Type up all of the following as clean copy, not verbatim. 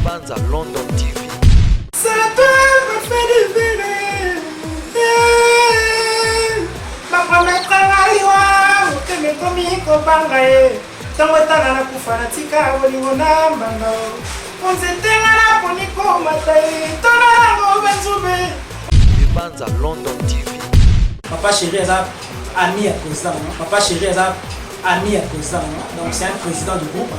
Banza London TV. C'est toi qui fait du véné. Ma promesse travaille, tu me commis au bangaye. Tant que tu as la kufanatika, on y va banga. On s'était là pour Nico Mataï. Ton amour va sauver. Banza London TV. Papa chéri, ami à président. Papa chéri, ami à président. Donc c'est un président du groupe.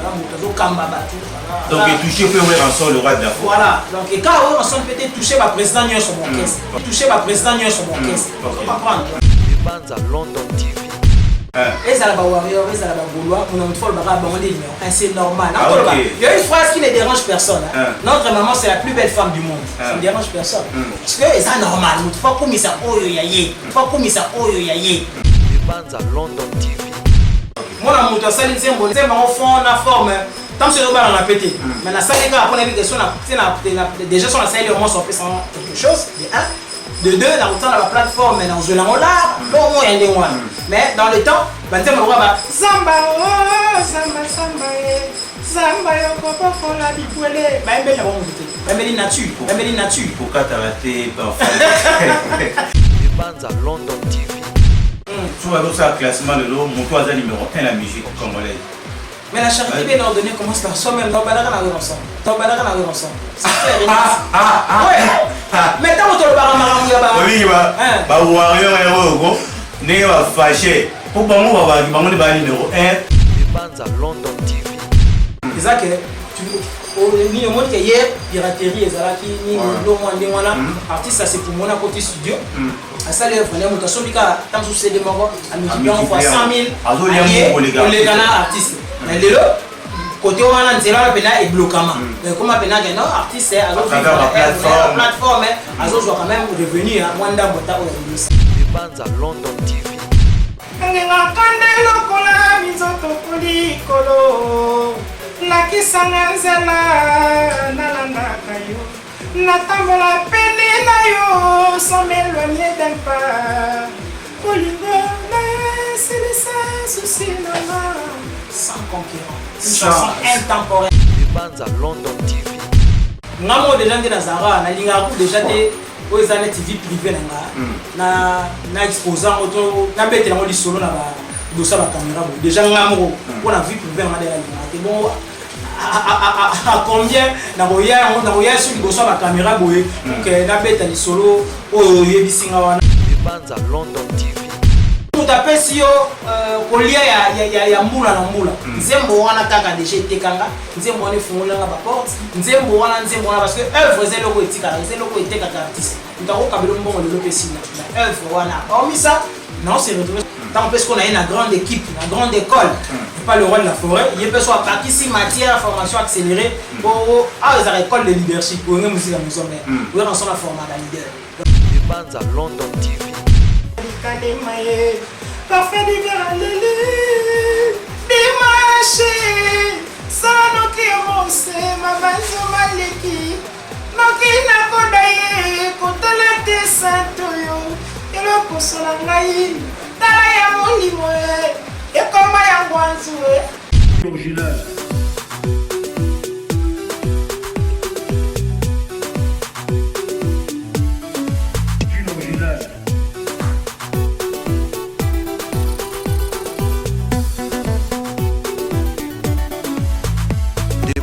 Donc il touché peu Ranson, le roi de la foi. Voilà. Donc et quand Ranson peut être touché par président Nyon sur mon caisse. Touché par président Nyon sur mon caisse. Faut pas prendre. Banza London TV. Et ça là-bas, et ça là-bas, Gaulois, on a une folle bagarre, on dit c'est normal. Il y a une phrase qui ne dérange personne. Notre maman, c'est la plus belle femme du monde. Ça ne dérange personne. Parce que c'est normal. Il faut pas comme ça, oh yaye. Il faut comme ça, oh yaye. Banza London TV. Moi, la moto, ça, c'est bon. C'est mon fond, la forme. Tant que c'est le bar, on a pété. Mais la salle, on a vu que déjà sur la salle, on s'en fait sans quelque chose. De deux, la route la plateforme, dans le là, bon, il y a des mois. Mais dans le temps, on va Zamba, oh, Zamba, Zamba, Zamba, Coco, la bipouelle. Même nature. Pourquoi t'as raté Banza London TV. Tu vois ça classement de l'eau, mon toit numéro 1 la musique congolaise. Mais la charité bien ordonnée commence par soi-même. Dans Badara, on a ensemble. Ouais. Mais tant que tu le barres, oui, bah, warrior héros, n'est pas fâché. Pour moi, on va voir numéro 1. Banza London TV. C'est ça que ni le monde qui est piraterie et ça qui ni le monde artiste ça c'est pour mon côté studio. À ça les vraiment mutation bika tant que c'est des morts à multiplier fois 100 000 pour les gars artistes. Mais le côté où on a zéro pena et bloquement. Mais comme pena que non artiste c'est à l'autre plateforme à l'autre quand même revenu à Wanda Bota ou ça. Banza London TV. Ngenga kandelo kola mizoto kolikolo. La kisanga nzela nalandaka yo natambola pene na yo sans m'éloigner d'un pas kolinga nasilisa souci nanga sans concurrent une chanson intemporelle. Banza London TV. Ngamo déjà nde nazara nalinga ku déjà te oza na TV privé nanga na exposant auto na betela ngo lisolo na ba dosa ba caméra déjà ngamo pour la vie privée na de bon à combien nakoya sur liboso ya caméra boye pour que nabeta lisolo oyo yebisinga wana. Banza London TV. Tout apesi yo kolia ya mbula na mbula nzembo wana kaka déjà etekanga nzembo wana efungolanga baporte nzembo wana parce que œuvre ezaloko etikala ezaloko etekaka artiste ntakokabela mbongo lelo pesi na œuvre wana hormis ça non c'est retrouvé tant parce qu'on a une grande équipe, une grande école, pas le roi de la forêt, il peut soit partie si matière formation accélérée pour les écoles de leadership pour nous musique à maison mais pour ensemble la formation de leader. Banza London TV. Parfait d'hiver dimanche sans nos qui avancent ma maison maliki noki nakodaye kotala te santoyo et le consola ngai tala ya molimo e koma ya ngwanzu original.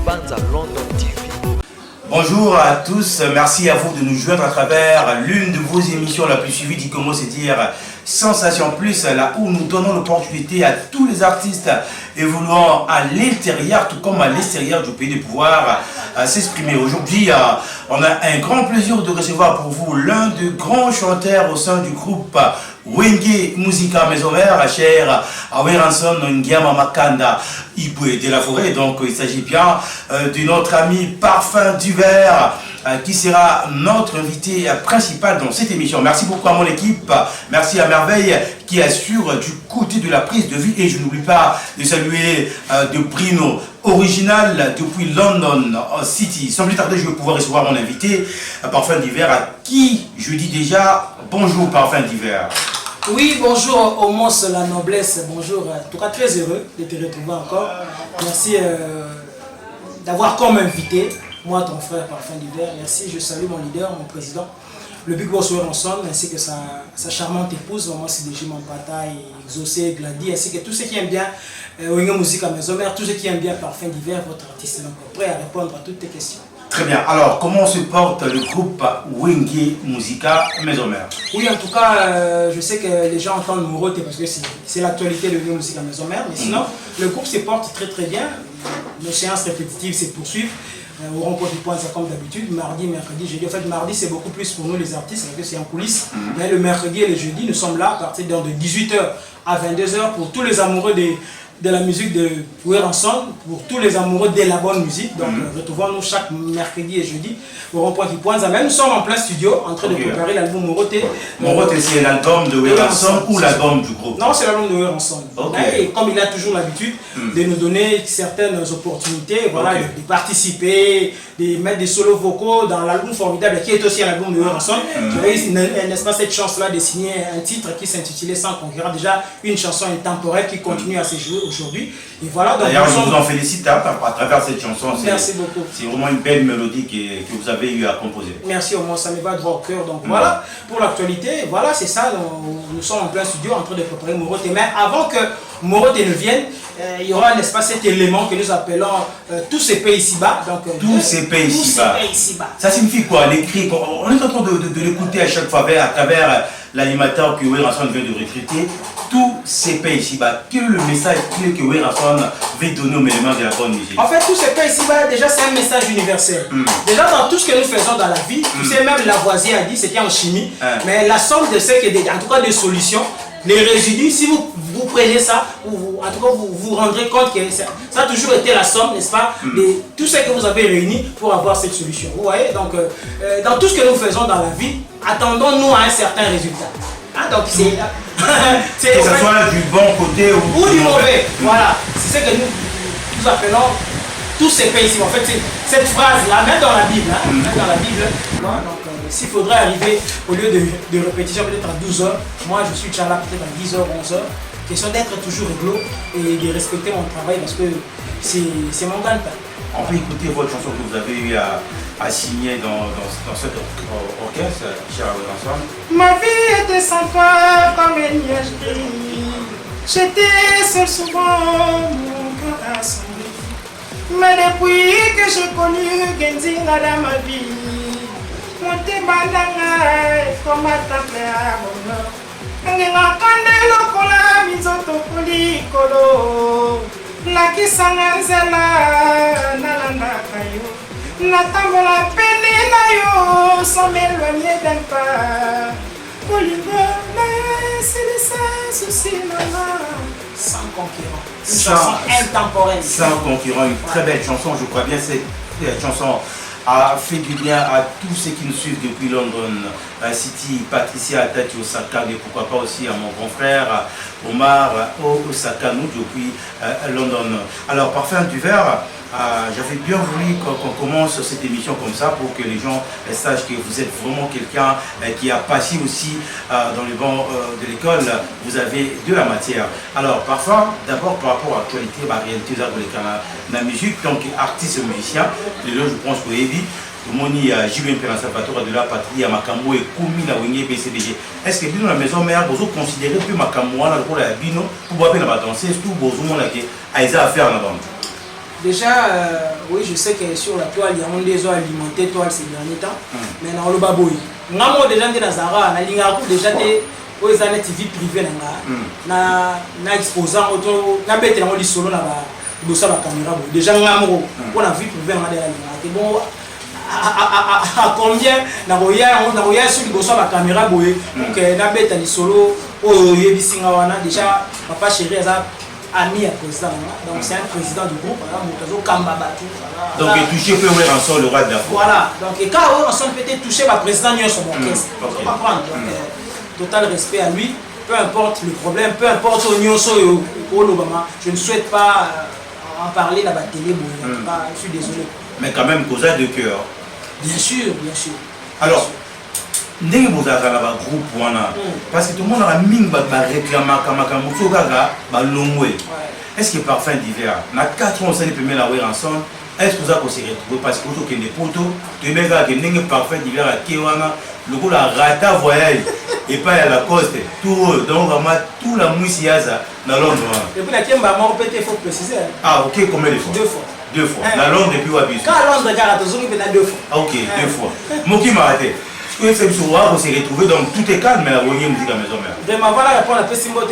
Banza London TV. Bonjour à tous, merci à vous de nous joindre à travers l'une de vos émissions la plus suivie d'Ikomo, c'est-à-dire Sensation Plus, là où nous donnons l'opportunité à tous les artistes évoluant à l'intérieur tout comme à l'extérieur du pays de pouvoir s'exprimer. Aujourd'hui, on a un grand plaisir de recevoir pour vous l'un des grands chanteurs au sein du groupe Wenge Musica Maison Mère, cher Aweranson Ngiama Makanda Iboué de la Forêt. Donc il s'agit bien de notre ami Parfum du Verre qui sera notre invité principal dans cette émission. Merci beaucoup à mon équipe, merci à Merveille qui assure du côté de la prise de vie et je n'oublie pas de saluer de Brino original depuis London City. Sans plus tarder, je vais pouvoir recevoir mon invité Parfum d'hiver à qui je dis déjà bonjour Parfum d'hiver. Oui, bonjour au monstre la noblesse, bonjour. En tout cas, très heureux de te retrouver encore. Merci d'avoir comme invité moi ton frère Parfum d'hiver. Merci, je salue mon leader, mon président, le Big Boss Ransom, ainsi que sa charmante épouse, maman CDG Mampata et Exaucé, Glady, ainsi que tous ceux qui aiment bien Wenge Musique à Maison Mère, tous ceux qui aiment bien Parfum d'hiver, votre artiste est donc prêt à répondre à toutes tes questions. Très bien. Alors, comment se porte le groupe Wenge Musica Maison Mère? Oui, en tout cas, je sais que les gens entendent Moroté parce que c'est l'actualité de Wenge Musica Maison Mère, mais sinon, le groupe se porte très très bien. Nos séances répétitives se poursuivent. Au rond-point du point, comme d'habitude, mardi, mercredi, jeudi. En fait, mardi, c'est beaucoup plus pour nous les artistes, parce que c'est en coulisses. Mais le mercredi et le jeudi, nous sommes là à partir de 18h à 22h pour tous les amoureux de la musique de Pouer ensemble, pour tous les amoureux de la bonne musique. Donc, retrouvons-nous chaque mercredi et jeudi au rond-point du point. Même nous sommes en plein studio en train de préparer l'album Moroté. Moroté, c'est l'album de Pouer ensemble ou l'album du groupe? Non, c'est l'album de Pouer ensemble. Et comme il a toujours l'habitude de nous donner certaines opportunités, voilà, de participer, de mettre des solos vocaux dans l'album formidable qui est aussi un album de Pouer ensemble. J'ai eu, n'est-ce pas, cette chance-là de signer un titre qui s'intitulait Sans concurrent. Déjà, une chanson intemporelle qui continue à se jouer aujourd'hui. Et voilà, d'ailleurs, je vous en félicite à travers cette chanson. Merci beaucoup. C'est vraiment une belle mélodie que vous avez eu à composer. Merci, au moins ça me va droit au cœur. Donc voilà, pour l'actualité, voilà, c'est ça. Nous sommes en plein studio en train de préparer Moroté. Mais avant que Moroté ne vienne, il y aura, n'est-ce pas, cet élément que nous appelons Tous ces pays ici-bas. Tous ces pays ici-bas. Ça signifie quoi? L'écrit, on est en train de l'écouter à chaque fois à travers l'animateur que Pouer ensemble vient de recruter. Tous ces pays ici-bas, quel est le message clé que Pouer ensemble veut donner aux éléments de la bonne musique? En fait, tous ces pays ici-bas, déjà, c'est un message universel. Déjà, dans tout ce que nous faisons dans la vie, tu sais, même Lavoisier a dit, c'était en chimie, mais la somme de ce qui est, en tout cas, des solutions, les résidus, si vous prenez ça, en tout cas, vous vous rendrez compte que ça a toujours été la somme, n'est-ce pas, de tout ce que vous avez réuni pour avoir cette solution. Vous voyez, donc, dans tout ce que nous faisons dans la vie, attendons-nous à un certain résultat. Hein, donc, c'est que ce soit du bon côté ou du mauvais. Voilà, c'est ce que nous appelons tous ces pays ici. En fait, cette phrase-là, même dans la Bible, voilà, donc, s'il faudrait arriver au lieu de répétition peut-être à 12h, moi je suis déjà là peut-être à 10h, 11h. Question d'être toujours réglo et de respecter mon travail parce que c'est mon gagne-pain. On peut écouter votre chanson que vous avez eu à signer dans cet orchestre, cher ensemble. Ma vie était sans toi comme une nuage gris. J'étais seul souvent, mon cœur assombri. Mais depuis que j'ai connu Genzinga dans ma vie, mon tébandanga comme un temple à bonheur. Ngenga kandelo kola mizoto kolikolo. Lakisanga nzela nalandaka yo, natambola pene na yo sans m'éloigner d'un pas. Kolinga c'est le sens souci nana. Sans concurrent, une chanson intemporelle. Sans concurrent, une très belle chanson, je crois bien cette chanson a fait du bien à tous ceux qui nous suivent depuis London City, Patricia Atati Osaka, et pourquoi pas aussi à mon grand frère Omar Osaka, nous depuis London. Alors, Parfum d'hiver, j'avais bien voulu qu'on commence cette émission comme ça pour que les gens sachent que vous êtes vraiment quelqu'un qui a passé aussi dans les bancs de l'école, vous avez de la matière. Alors, parfois, d'abord par rapport à l'actualité, la réalité de la musique, donc artiste et musicien, les deux, je pense que Ebi, Moni JBM Salvatore de la patrie à Makambo et Koumi na Wenge BCDG. Est-ce que dans la maison mère, vous considérez que Makambo a le rôle à Bino pour voir la danser, tout besoin à faire la bande? Déjà, oui, je sais que sur la toile, il y a des eaux alimentées toile ces derniers temps, mais dans le baboui. Nous avons déjà des Nazara, on a déjà des TV privées, na exposant auto, na bête na solo na ba caméra. Déjà nous avons on a vu privé na la bon à combien na roya sur le la caméra boye donc na bête na solo o yebisinga wana déjà papa chéri ça ami à président, donc c'est un président du groupe, donc il touché peu ensemble le roi de la foi. Voilà, donc et quand ensemble peut-être touché le président de son orchestre, il faut comprendre. Total respect à lui, peu importe le problème, peu importe je ne souhaite pas en parler dans la télé, je suis désolé. Mais quand même, cause de cœur. Bien sûr, bien sûr. Alors, ndenge bozaka na ba groupe wana parce que tout le monde a mingi ba réclama kamaka musoka ba longwe. Est-ce que Parfum d'hiver na 4 ans ça les premiers la ensemble est-ce que vous avez se retrouver parce que vous avez des poteaux, tu es bien parfait d'hiver à Kiwana, le coup la rata voyage et pas à la coste, tout donc vraiment tout la moussiaza dans Londres. Et puis la Kiemba mort peut-être faut préciser. Ah ok, combien de fois? 2 fois. 2 fois. Dans Londres depuis Wabis. Quand à Londres, regarde, tu as 2 fois. Ah ok, 2 fois. Moki m'a raté. Est-ce que c'est sur on s'est retrouvé donc tout est calme mais la reliée musique à maison mère. Vraiment voilà répondre à Pessimbo à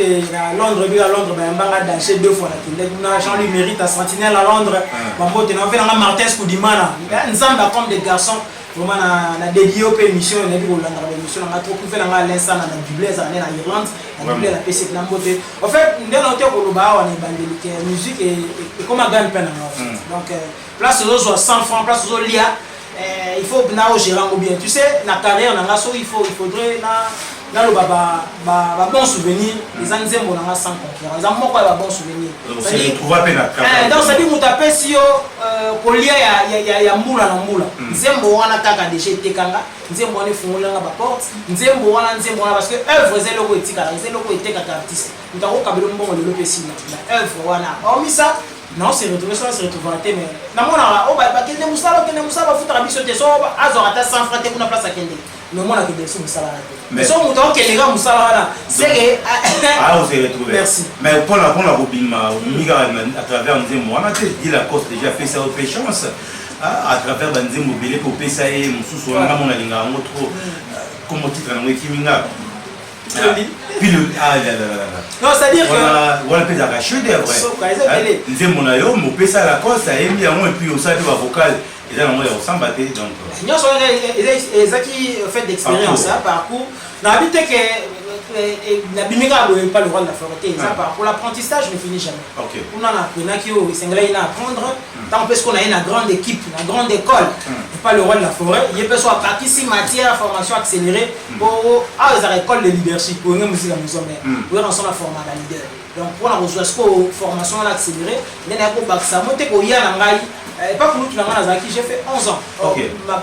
Londres, à Londres, ben banga danser 2 fois là. Jean-Louis mérite à Sentinelle à Londres. Mambo te na fait na Martin Skoudimana. Ensemble comme des garçons vraiment na dédié au émission na bi Hollande na émission na trop fait na l'instant na Dublin na Irlande, na Dublin la PC na mbote. En fait, ndelo te ko loba on est bandelique musique et comme un gagne peine. Donc place aux 100 francs, place aux lia. Il faut na au gérant ou bien tu sais na carrière na ngaso il faudrait na le baba bon souvenir les anzembo na sans concurrence za moko ba bon souvenir ça dit trouver peine à donc ça dit mutape sio kolia ya mbula na mbula nzembo wana kaka déjà tekanga nzembo wana fungula nga ba porte nzembo wana parce que œuvre zelo ko etika zelo ko eteka ka artiste mutako kabelo mbongo lelo pesi na œuvre wana omisa non c'est retrouvé ça c'est retrouvé mais na mona o ba kende musala futa biso te so azo ata 100 francs te kuna place akende le mona ke de musala mais so muto okende ga musala wana c'est ah on s'est retrouvé merci mais pour la robima miga à travers nzembo wana te dit la cause déjà fait ça au chance à travers nzembo belé ko pesa e mususu wana mona linga ngo trop comme titre na mwekiminga. Puis le non c'est-à-dire que voilà peut être chef d'œuvre nzé mona yo mo pesa la cause et bien et puis au sein de vocal et là on va ensemble donc nous sommes ezaki fait d'expérience parcours na habité que la bimika pas le roi de la forêt ça pour l'apprentissage ne finit jamais OK on a appris qui au Sénégal il a apprendre tant parce qu'on a une grande équipe une grande école et pas le roi de la forêt il peut soit partie si matière formation accélérée pour les écoles de leadership pour une musique à maison mais pour ensemble la formation de leader donc pour la rejoindre formation accélérée il y a pour ça monter ko ya na ngai et pas pour nous j'ai fait 11 ans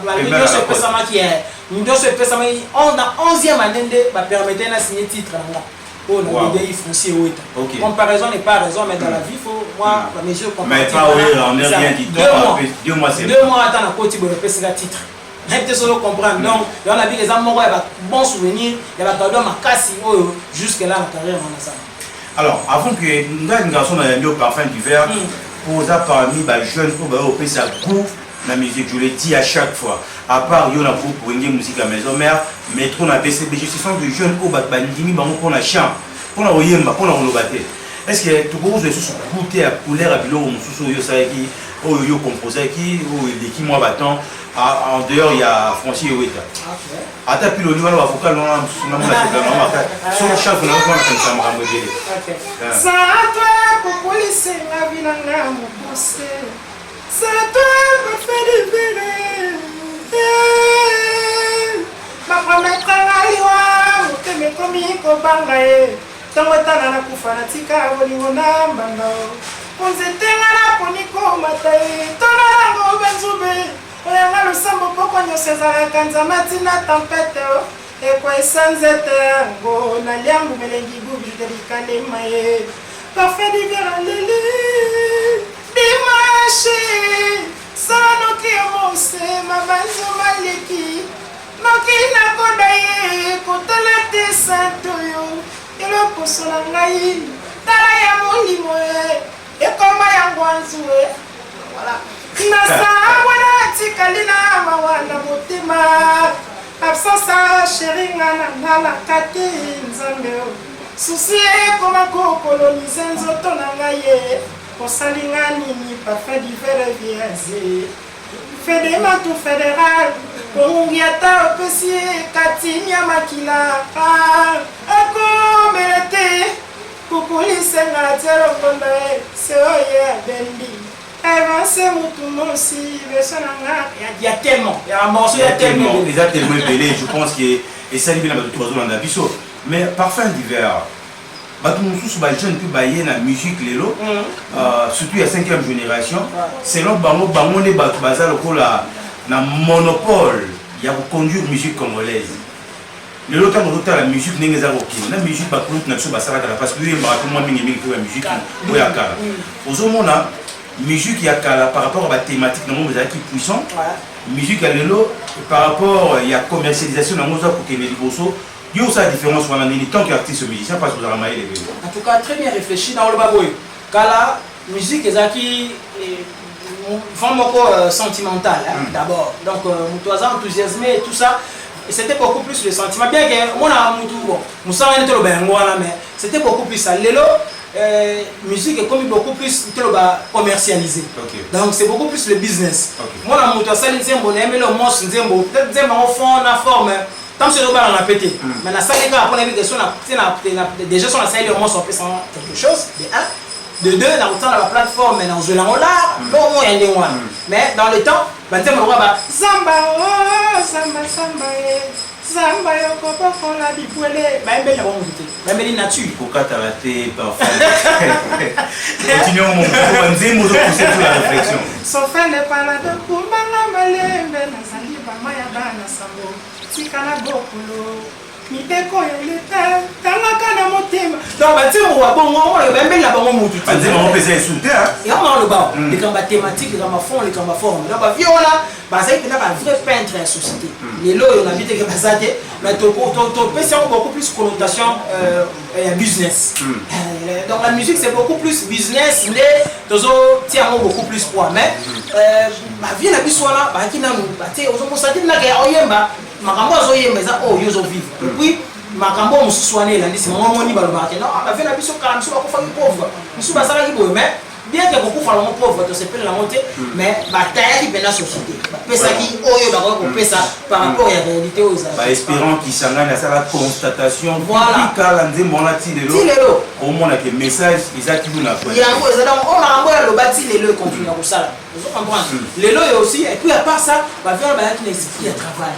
ma vidéo se passe à qui est nous deux se passe on a 11e année de permettre de signer titre là pour le DI foncier oui comparaison n'est pas raison mais dans la vie faut moi la mesure mais pas oui on est rien dit 2 mois c'est 2 mois attends na côté pour passer la titre tu solo comprendre donc on a vu les amours il y a bon souvenir il y a cadeau ma casse jusque là la carrière on a ça alors avant que nous un garçon dans le parfum d'hiver pour ça parmi les jeunes pour au ça goût la musique je le dis à chaque fois à part yo na groupe pour une musique à maison mère mais trop na BCBG ce sont des jeunes au bandimi bango pour la chant pour la oyemba pour la rolobaté est-ce que tu peux vous sous goûter à couleur à bilo sous yo ça qui yo composé qui ou qui moi battant en dehors il y a Francis Weta ata puis le niveau avocat non na la sur chaque fois on comme ça me ramodé ça toi pour police la vie na ngamu poste ça toi me fait libérer ma promettre aliwa que me komi ko bangae tango tana na kufana tika woni wona mbangao konzetenga na poniko matai tona ngo benzube oyanga lusambo poko nyosezala kanza matina tempete ekwa esanzete yango na liangu melengi gubi delikale maye parfait d'hiver lili dimanche sanoki mose mabanzo maleki noki nakonda ye kotala te santoyo eloposo na ngai tala ya molimo ekoma yango anzue voilà nasango na tikali na mawa na motema absence chéri nga na nalaka te nzambe susi ekoma kokolonize nzoto na ngai ye kosali nga nini parfait d'hiver viaze fedematu fédéral kongungi ata opesi katini ya makila akomela te kukulisenga tia longondo se oye abendi avancé mutu aussi il y a tellement il y a un morceau il y a tellement belé je pense que et ça libère la tout dans la biso mais parfum d'hiver bato mususu ba jeune puis ba yé na musique lelo surtout la 5e génération selon bango ne bato baza lokola na monopole ya ko conduire musique congolaise lelo tango la musique ndenge za kokina na musique ba groupe na biso basala parce que yé ba tout moi mingi mingi la musique oyakala ozomona musique il y a par rapport à la thématique dans le monde qui puissant musique à l'élo par rapport il y a commercialisation dans le monde pour que les bosso il y a aussi la différence entre les tant qu'artiste musicien parce que vous avez maillé les en tout cas très bien réfléchi dans le baboy car la musique est qui vraiment sentimentale d'abord donc mutoisa enthousiasmé et tout ça. Et c'était beaucoup plus le sentiment. Bien que moi, mais c'était beaucoup plus ça. L'élo, musique est comme beaucoup plus commercialisé. Donc c'est beaucoup plus le business. Moi, je suis le monstre, peut-être la forme. Tant que c'est on a pété. Mais la salle, déjà, sur la salle, on peut sans quelque chose. De deux, dans la plateforme, dans le l'art, mais dans le temps, Zamba, Zamba, Zamba, la bipouelle, même nature. Pourquoi t'as raté parfois? Continuons mon propos, sur la réflexion. Son frère n'est pas là de pour Malamale, Nazali, Bamaya, Bana, Sambo, Tikana Bokolo. Donc, la musique c'est beaucoup plus business, mais beaucoup plus poids. Mais ma vie n'a plus soit là, makambo azoyemba eza oyo ozovivre et puis makambo mosusu wana elandi nsima momoni balobaka non bave na biso kala mosusu bakufaki pauvre mosusu basalaki boye mais bien ke kokufa lango pauvre tosepeli lango te mais batayaki mpena société bapesaki oyo bakoki kopesa par rapport ya réalité oyo ezala espérant kisangani asala constatation kala nzembo wana ti lelo omonake message eza toujours na yango eza donc o makambo oyo aloba ti lelo ekontinue ya kosala ozo comprendre lelo oyo aussi et puis à part ça bavena bayaki na esprit ya travail.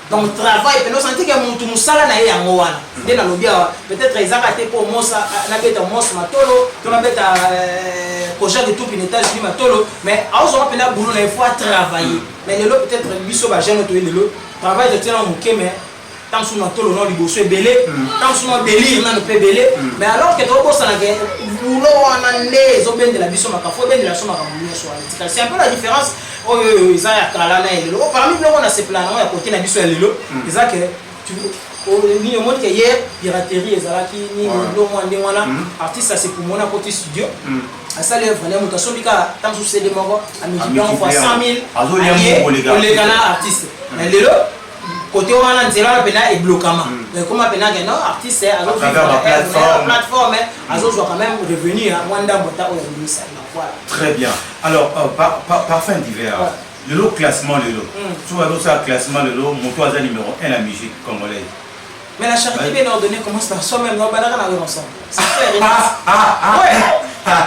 Donc travail peut nous sentir que mon tout musala na ye yango wana nde na lobi awa peut-être ezaka te po mosa na beta mosa matolo to na beta projet de tout pinetage du matolo mais azo on pena boulot na il faut travailler mais lelo peut-être biso ba jeune to lelo travail de tellement muke mais tant sous matolo non liboso ebele tant sous no délire na no pe belé mais alors que to bossa na ke boulot wana nde zo bende la biso makafo bende la soma kambunya so c'est un peu la différence. Ils ont parmi nous on a ces plans à côté na biso ya lelo eza que tu ni monde que hier piraterie ezalaki ni lo mwande wana artiste c'est pour mon côté studio à ça les vraiment mutasombika tant sous CD moko a multiplié fois 100 000 les gana artiste mais lelo côté wana nzela pena et bloquement mais comment pena que non artiste c'est alors plateforme azo quand même revenir à Wanda Bota au ministère. Très bien. Alors, par fin d'hiver, le lot classement, le lot. Tu vois, ça classement, le lot, mon toit numéro 1 la musique congolaise. Mais la charité bien ordonnée commence par soi-même, non, pas d'accord ensemble. C'est clair.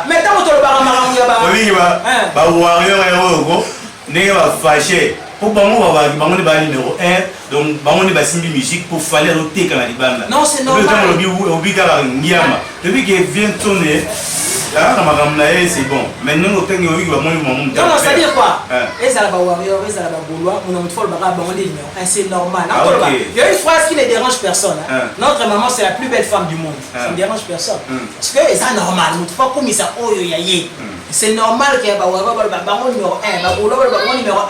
Mais tant que tu le barres, oui, bah, warrior, n'est pas fâché. Pour le numéro 1, donc on est bassin de musique pour faire le thé quand la bande. Non, c'est normal. Depuis qu'il vient tourner. C'est bon. Maintenant, on a non, ça veut dire quoi? Les Warriors, les Gaulois, on a une folle barre, c'est normal. Il y a une phrase qui ne dérange personne. Notre maman, c'est la plus belle femme du monde. Ça ne dérange personne. Parce que c'est normal. C'est normal que les Warriors numéro 1, les Gaulois numéro 1,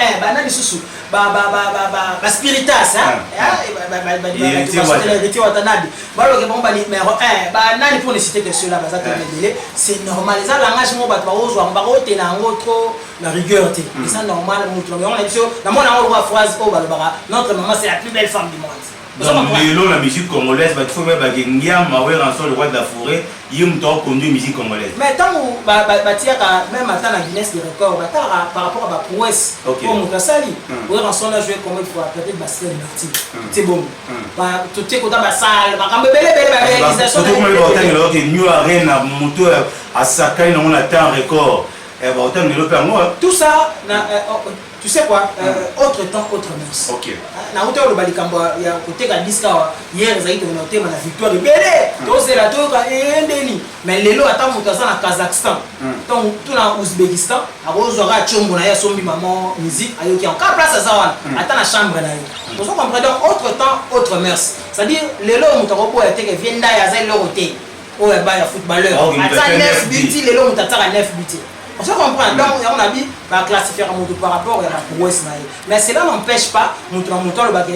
Spiritas, c'est normal. Les langages mo bat baozo ambaro te na ngo trop la rigueur te. C'est normal on a dit la mon on voit phrase ko balbara notre maman c'est la plus belle femme du monde. Donc la musique congolaise va faut même bagengia mawe rançon le roi de la forêt yim to conduire musique congolaise. Mais tant batia même attend la Guinness des records par rapport à la prouesse comme Mukasali ouais rançon a joué comme il faut peut-être Bastien Martin. C'est bon. Ba tout est dans la salle ba kambe belle réalisation. Tout le monde va entendre New Arena moto à Sakai on attend record. Et va autant de l'opéra. Tout ça tu sais quoi autre temps autre mœurs. OK. Na hôtel le Balikamba ya côté ka diska hier zaidi on a thème la victoire de Belé. Donc c'est la tour endeli. Mais lelo attend mutaza na Kazakhstan. Donc tout na Ouzbékistan, a rozora chombo na ya sombi maman musique ayoki en ka place ça wana. Attend la chambre na yo. Donc on comprend donc autre temps autre mœurs. C'est-à-dire lelo mutako po ya teke vienda ya za lelo côté. Oh ba ya footballeur. Attend 9 buts lelo mutata 9 buts. On se comprend. Donc, on a dit, classifier un moto par rapport à la prouesse. Mais cela n'empêche pas,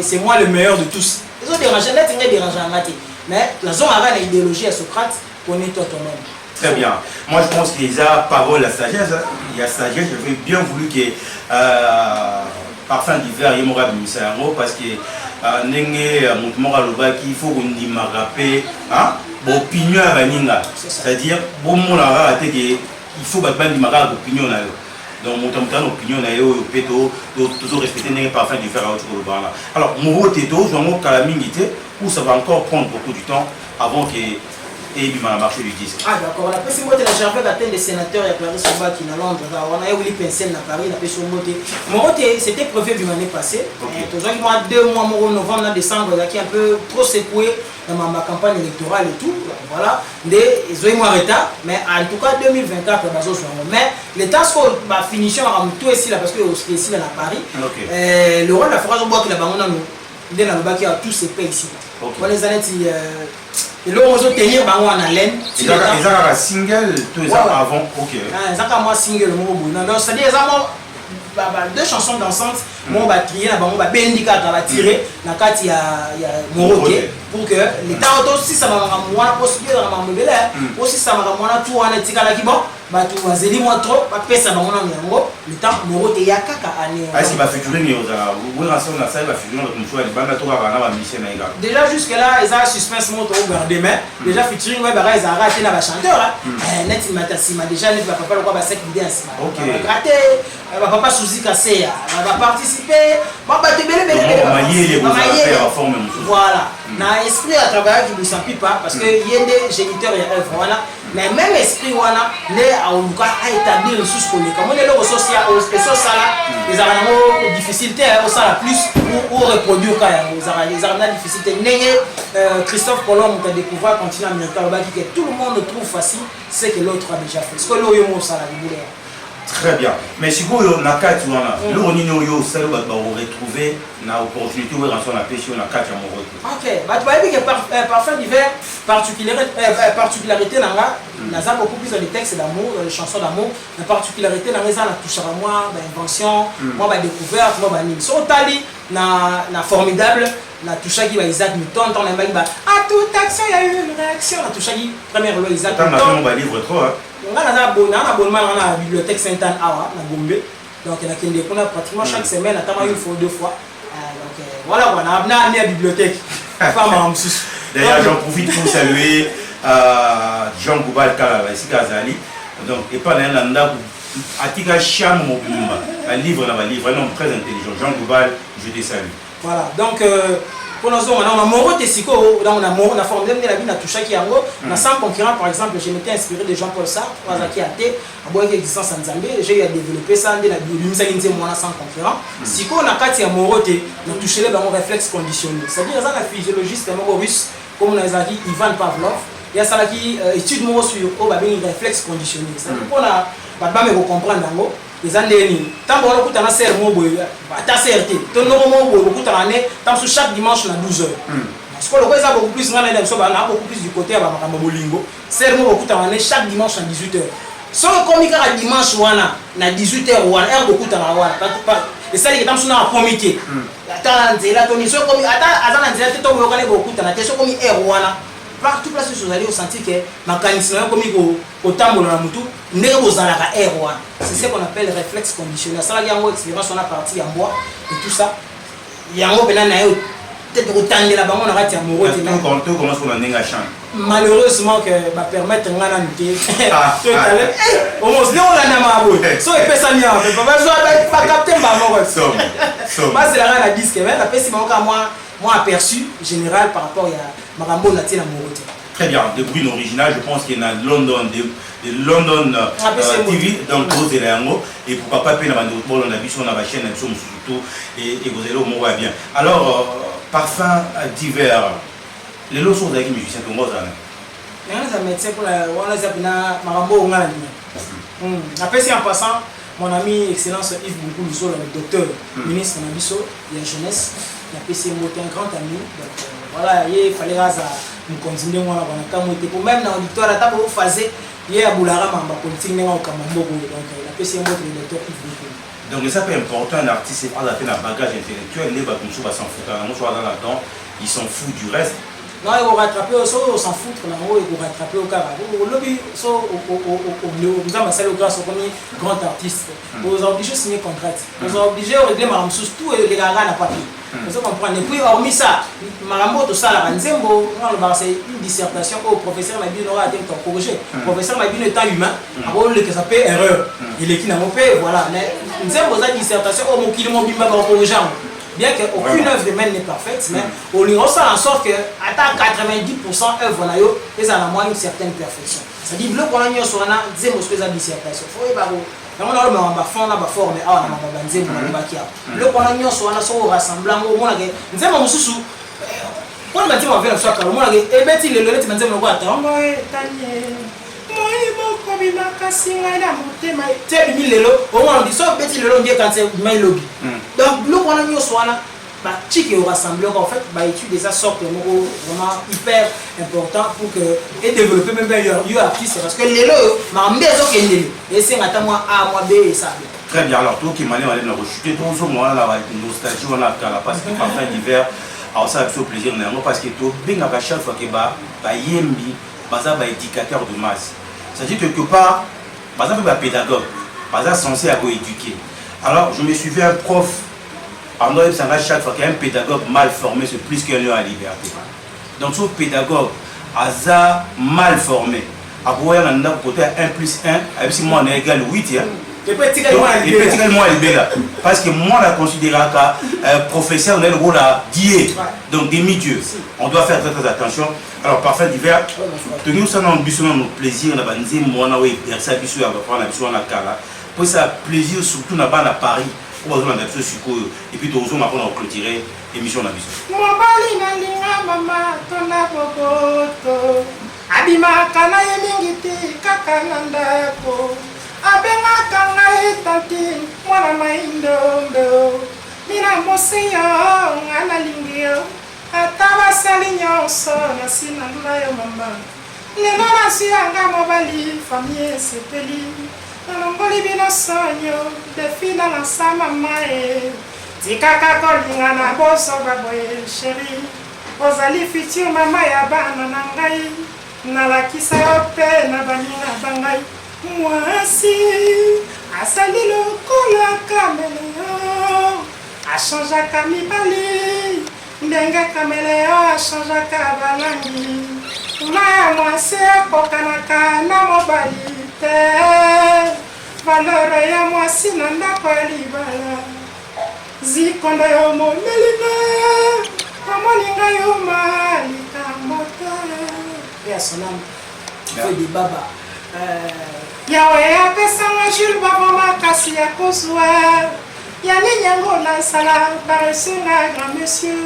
c'est moi le meilleur de tous. Les autres dérangent, les dérangent en maths. Mais la zone avant l'idéologie à Socrate, connais-toi toi-même. Très bien. Moi, je pense qu'il y a parole la sagesse. Il y a sagesse. J'aurais bien voulu que parfum d'hiver, il y ait parce que il faut qu'on dise opinion à Vaninga. C'est-à-dire, il faut que opinion. Donc, mon opinion, toujours respecter les parfums d'hiver. Alors, mon této, où ça va encore prendre beaucoup de temps avant que et il m'a marché du disque. Ah d'accord, la personne qui a atteint des sénateurs et Clarisse Soba qui à Londres, on a eu les pensées à Paris, la personne qui c'était prévu l'année passée. Toujours moi 2 mois, novembre, décembre, qui est un peu trop secoué dans ma campagne électorale et tout. Voilà, ils ont eu mon retard, mais en tout cas 2024, mais le temps que ma finition a tout ici là parce que je suis ici dans Paris. Le rôle de la phrase au bois qui l'a banné nous, qui a tous ces pays ici. On les années et là, on va tenir en haleine. Ils ont un single, tous les ans avant. Ok. Ils ont un single. Donc, c'est-à-dire qu'ils 2 chansons dansantes. On va tirer, on va tirer. Il y a Moroté. Pour que l'État aussi, ça va me possible de aussi, ça va me tout en éthique à la Kibon. Tu vas aider moi trop, parce que ça va me le temps Moroté, il y a caca année. Est-ce qu'il va figurer déjà jusque-là, ils ont un suspense moto au gardé, mais déjà featuring, ils ont raté la chanteur. Net, il m'a déjà dit, papa, le quoi, 5 vidéos. Il va gratter, papa Souzi Kassé, il va participer. Voilà. Dans l'esprit à travers qui ne s'appuie pas, parce qu'il y a des géniteurs et œuvres, voilà. Mais même l'esprit, voilà, a établi les sous collés. Comme on est là au social, les armes difficultés, au salaire plus, ou reproduire quand les armes difficultés. Christophe Colomb a découvert, continue à Mirka, que tout le monde trouve facile, c'est que l'autre a déjà fait. Ce que l'autre a salaire, très bien. Mais si vous avez un cas, vous avez retrouvé une opportunité de rentrer dans la pêche, on a 4 ans. Ok, tu vois que parfum d'hiver, particularité, on a beaucoup plus dans les textes d'amour, dans les chansons d'amour. La particularité, on a touché à moi, l'invention, moi, la découverte, moi, l'anime. Sur Tali, on a formidable, on a touché à Isaac Newton, on a dit à toute action, il y a eu une réaction. On a touché à première loi Isaac Newton. On a livre trop. On a un abonnement à la bibliothèque Sainte-Anne Awa, à Gombe. Donc, on a pratiquement chaque semaine, on a une fois, 2 fois. Donc, voilà, on a amené à la bibliothèque. D'ailleurs, j'en profite pour saluer Jean Goubal Kalala, ici Kazali. Donc, et pas l'Ananda, Atika Cham Mobumba, un livre, un homme très intelligent. Jean Goubal, je te salue. Voilà, donc, pour nous, on a Moroté Siko, on a formé la vie, on a touché à Kiango. On a 100 concurrents, par exemple, je m'étais inspiré de Jean-Paul Sartre, Wazaki Ate, à Bois existence en Zambie. J'ai développé ça, on a développé moi 100 concurrents. Siko, on a 4 Moroté, on a touché les réflexes conditionnés. C'est-à-dire, on a un physiologiste russe, comme on a dit, Ivan Pavlov. Il y a ça qui étude sur les réflexes conditionnés. C'est-à-dire qu'on a pas de comprendre. Les années, tant qu'on a un serre, ta CRT, chaque dimanche, on a 12 heures. Parce que le reste a beaucoup plus, on a beaucoup plus du côté à Bolingo. Serre, chaque dimanche à 18 heures. Si on a un dimanche, on a 18 heures, on a beaucoup de temps. Et ça, il y a un comité. Attends, il y a beaucoup de temps. Partout place où vous allez sentir que ma mécanisme comme au temps où c'est ce qu'on appelle réflexe conditionnel. Ça, il y a une expérience, on a parti en bois et tout ça. Il y a un peu peut-être autant de la banque, on a raté amoureux. Malheureusement, que va permettre de au moins, on a so il peut s'en aller. Pas capter ma mort. C'est la reine à disque. La personne moi aperçu général par rapport à Marambo Natina Moroté. Très bien, de bruit original, je pense qu'il y a London, de London TV, donc aux éléments, et pourquoi pas payer la on a vu sur la chaîne, surtout, et vous allez au mot bien. Alors, parfum d'hiver, les lots sont avec les musiciens de Mozart. Il y a un médecin pour la Marambo Après, c'est en passant, mon ami Excellence Yves Bougou, le docteur, ministre de la jeunesse, il a PC un grand ami. Donc, voilà, il fallait nous continuer pour même dans l'auditoire, à vous faire il y a Boulara Mamba politique au Kamambo, donc la PC est le lecteur public. Donc ça peut important un artiste c'est pas la peine un bagage intellectuel les va comme ça s'en foutre là-dedans ils s'en foutent du reste. Non, il faut rattraper au s'en foutre là haut il faut rattraper au carré. Au lobby so au nous avons ça le grâce au premier grand artiste. Vous obligés de signer contrat. Vous obligés de régler madame sous tout les gars na papier. Vous comprenez. Et puis hormis ça, madame tout ça la Nzembo, c'est une dissertation au professeur m'a dit on aura été corrigé. Professeur m'a dit le temps humain, alors le que ça peut erreur. Il est qui n'a pas voilà, mais Nzembo sa dissertation au mokili mo bimba ba corriger. Bien qu'aucune œuvre de même n'est parfaite, mais on lui ressent en sorte que à 90% œuvre na yo et ça a moins une certaine perfection. C'est-à-dire le qu'on a mis sur la Nzembo ce que sa dissertation. Faut y baro. On a le on va fond là ba forme ah na ba Nzembo na ba kia. Le qu'on a mis sur la so rassemblant au mona ke Nzembo mususu on va dire on va faire ça car mona ke e beti le loleti Nzembo ko ata ngo e tanye. Moi moko bimaka singa na motema te bimi lelo on dit so beti lelo ndie quand c'est mai lobby. Donc le qu'on a mis sur la bah chique au rassembleur en fait bah étude des sortes vraiment hyper important pour que et développer même meilleur artiste parce que les lots ma maison qui est et c'est maintenant moi A moi B et ça. Très bien alors toi qui m'allait la rechuter tout ce moment là nostalgie on a parce que parfum d'hiver alors ça fait plaisir non parce que toi bien à chaque fois que bah yembi bah ça bah éducateur de masse ça dit quelque part bah ça fait pédagogue bah ça censé à éduquer alors je me suis vu un prof. En chaque fois qu'un pédagogue mal formé, c'est plus qu'un lieu à liberté. Donc, ce pédagogue, hasard mal formé, à pouvoir en avoir côté 1 plus 1, avec si moi on est égal 8. Et pratiquement là. Parce que moi, je considère qu'un professeur, on a le rôle à dire, donc demi-dieu. On doit faire très attention. Alors, parfum d'hiver, nous sommes ambitieux, notre plaisir, on a dit, moi, on a exercé à prendre la cala. Pour ça, plaisir surtout à Paris. Et puis, on va clôturer l'émission de la mission. Nalongoli bino sonyo defi na sama mae tikaka kolinga na boso baboye chéri ozali futur mama ya bana na ngai nalakisa yo pe na baninga bangai mwasi asali lokola kameleon achangeaka mibali ndenge kameleon achangeaka balangi maya mwasi akokanaka na mobali valeur ya mwasi na ndako ya libala zikondo yo momelinga amoninga yo malika moto ya sonam fait des baba yawe apesanga Jules Babo makasi ya kozwa ya nini yango nasala baresenga grand monsieur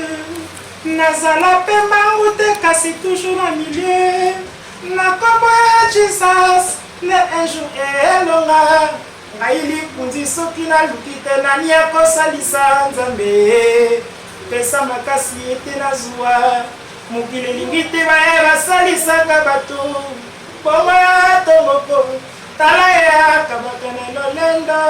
nazala pe mbangu te kasi toujours na milieu na kombo ya Jesus le un jour elonga ngai likundi soki naluki te nani akosalisa nzambe pesa makasi ete nazwa mokili elingi te baye basalisaka bato boma to moko tala yaka bakana lolendo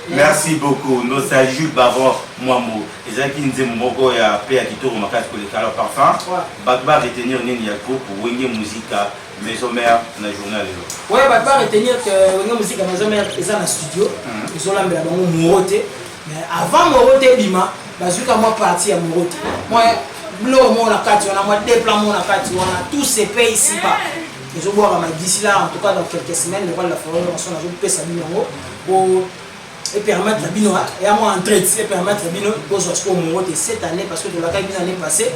Merci beaucoup. Nostalgie Bavon Moamo. Les gens qui nous disent Mogo et après à Kitoro Makas pour les calors parfums. Bagba retenir Nini Yako pour Wenge Musica Maison Mère dans la journée. Oui, Bagba retenir que Wenge Musica Maison Mère est dans le studio. Ils ont l'ambé à Moroté. Mais avant Moroté Bima, Bazuka moi parti à Moroté. Moi, Blo mon akati, on a moi déploiement mon akati, on a tous ces pays ici bas. Ils ont boire d'ici là, en tout cas dans quelques semaines, le rôle de la forêt, on a joué pèse à Binongo pour permettre la Bino et à moi entrer et permettre la Bino pour jouer au Moroté cette année parce que de la caille l'année passée,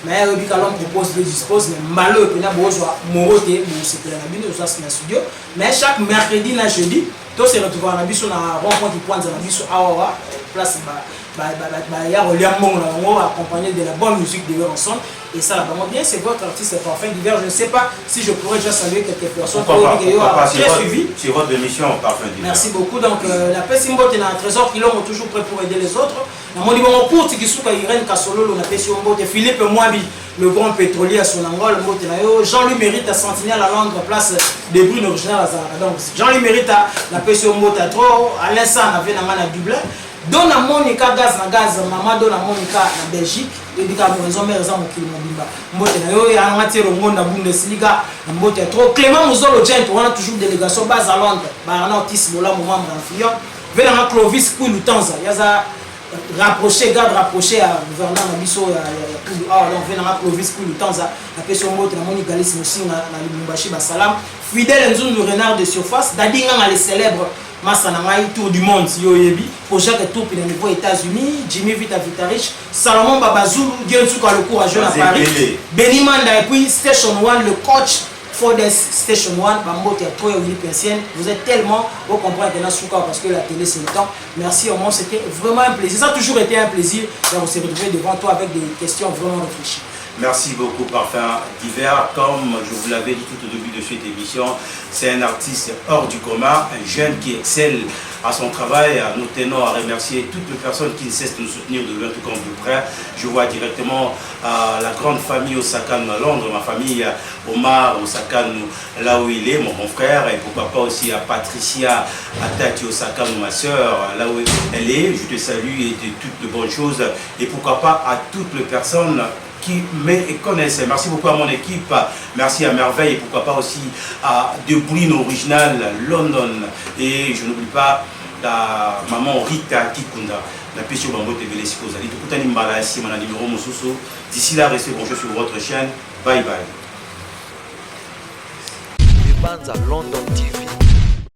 mais Ruby Calon propose de dispose, mais malheur que n'a pas joué Moroté, mais c'est que la Bino soit dans le studio, mais chaque mercredi et jeudi, tous se retrouvent à la Bisso dans la rencontre qui pointe dans la Bisso Awa, place il y a accompagné de la bonne musique de leur ensemble et ça là bien c'est votre artiste parfum d'hiver. Je ne sais pas si je pourrais déjà saluer quelques personnes qui ont suivi c'est votre émission parfum d'hiver. Merci beaucoup. Donc la Pessimbo est un trésor qui l'ont toujours prêt pour aider les autres. Mon numéro pour Tikisuka Irène Kasolo, on a Pessimbo Philippe Mwabi le grand pétrolier à Sonangol, Jean-Louis Mérite à Sentinelle à Londres, place des Brunes originales à Zaraka. Donc Jean-Louis Mérite à la PCO Mota trop, à l'instant on avait à Dublin. Dans la Monica gaz na gaz, maman dans la Monica en Belgique, et dit qu'à mon mère ça mon kilo mobimba. Mbote na yo ya matière au monde na Bundesliga, mbote trop. Clément Muzolo Gent, on a toujours délégation base à Londres. Bah on a Otis Bola mon membre influent. Venant Clovis pour Lutanza, il y a rapproché, garde rapproché à gouverneur Nabiso, alors venant Clovis pour Lutanza, la personne mbote na Monica Galis aussi na Lubumbashi Basalam. Fidèle Nzou le renard de surface, Dadinga les célèbres Massanamai, tour du monde, projet que tout pour les niveaux États-Unis, Jimmy Vita Vitarich, Salomon Babazou, Dieu-Souka le courageux à Paris, Benny Manda et puis Station 1, le coach Fodes Station 1, Bambo Théâtre et Willy Pensienne. Vous êtes tellement, vous comprenez que Souka parce que la télé c'est le temps. Merci au moins, c'était vraiment un plaisir. Ça a toujours été un plaisir de se retrouver devant toi avec des questions vraiment réfléchies. Merci beaucoup, Parfum d'Hiver. Comme je vous l'avais dit tout au début de cette émission, c'est un artiste hors du commun, un jeune qui excelle à son travail. Nous tenons à remercier toutes les personnes qui ne cessent de nous soutenir de loin tout comme de près. Je vois directement la grande famille Osakane à Londres, ma famille Omar Osakane là où il est, mon frère, et pourquoi pas aussi à Patricia Atati Osakane, ma soeur, là où elle est. Je te salue et de toutes de bonnes choses. Et pourquoi pas à toutes les personnes qui me connaissent. Merci beaucoup à mon équipe, merci à Merveille et pourquoi pas aussi à De Bruyne Original London, et je n'oublie pas la maman Rita Kikunda, la Pécho Bambo TV les Sikozali, tout le monde numéro Moussousou. D'ici là, restez branchés sur votre chaîne. Bye bye. Banza London TV.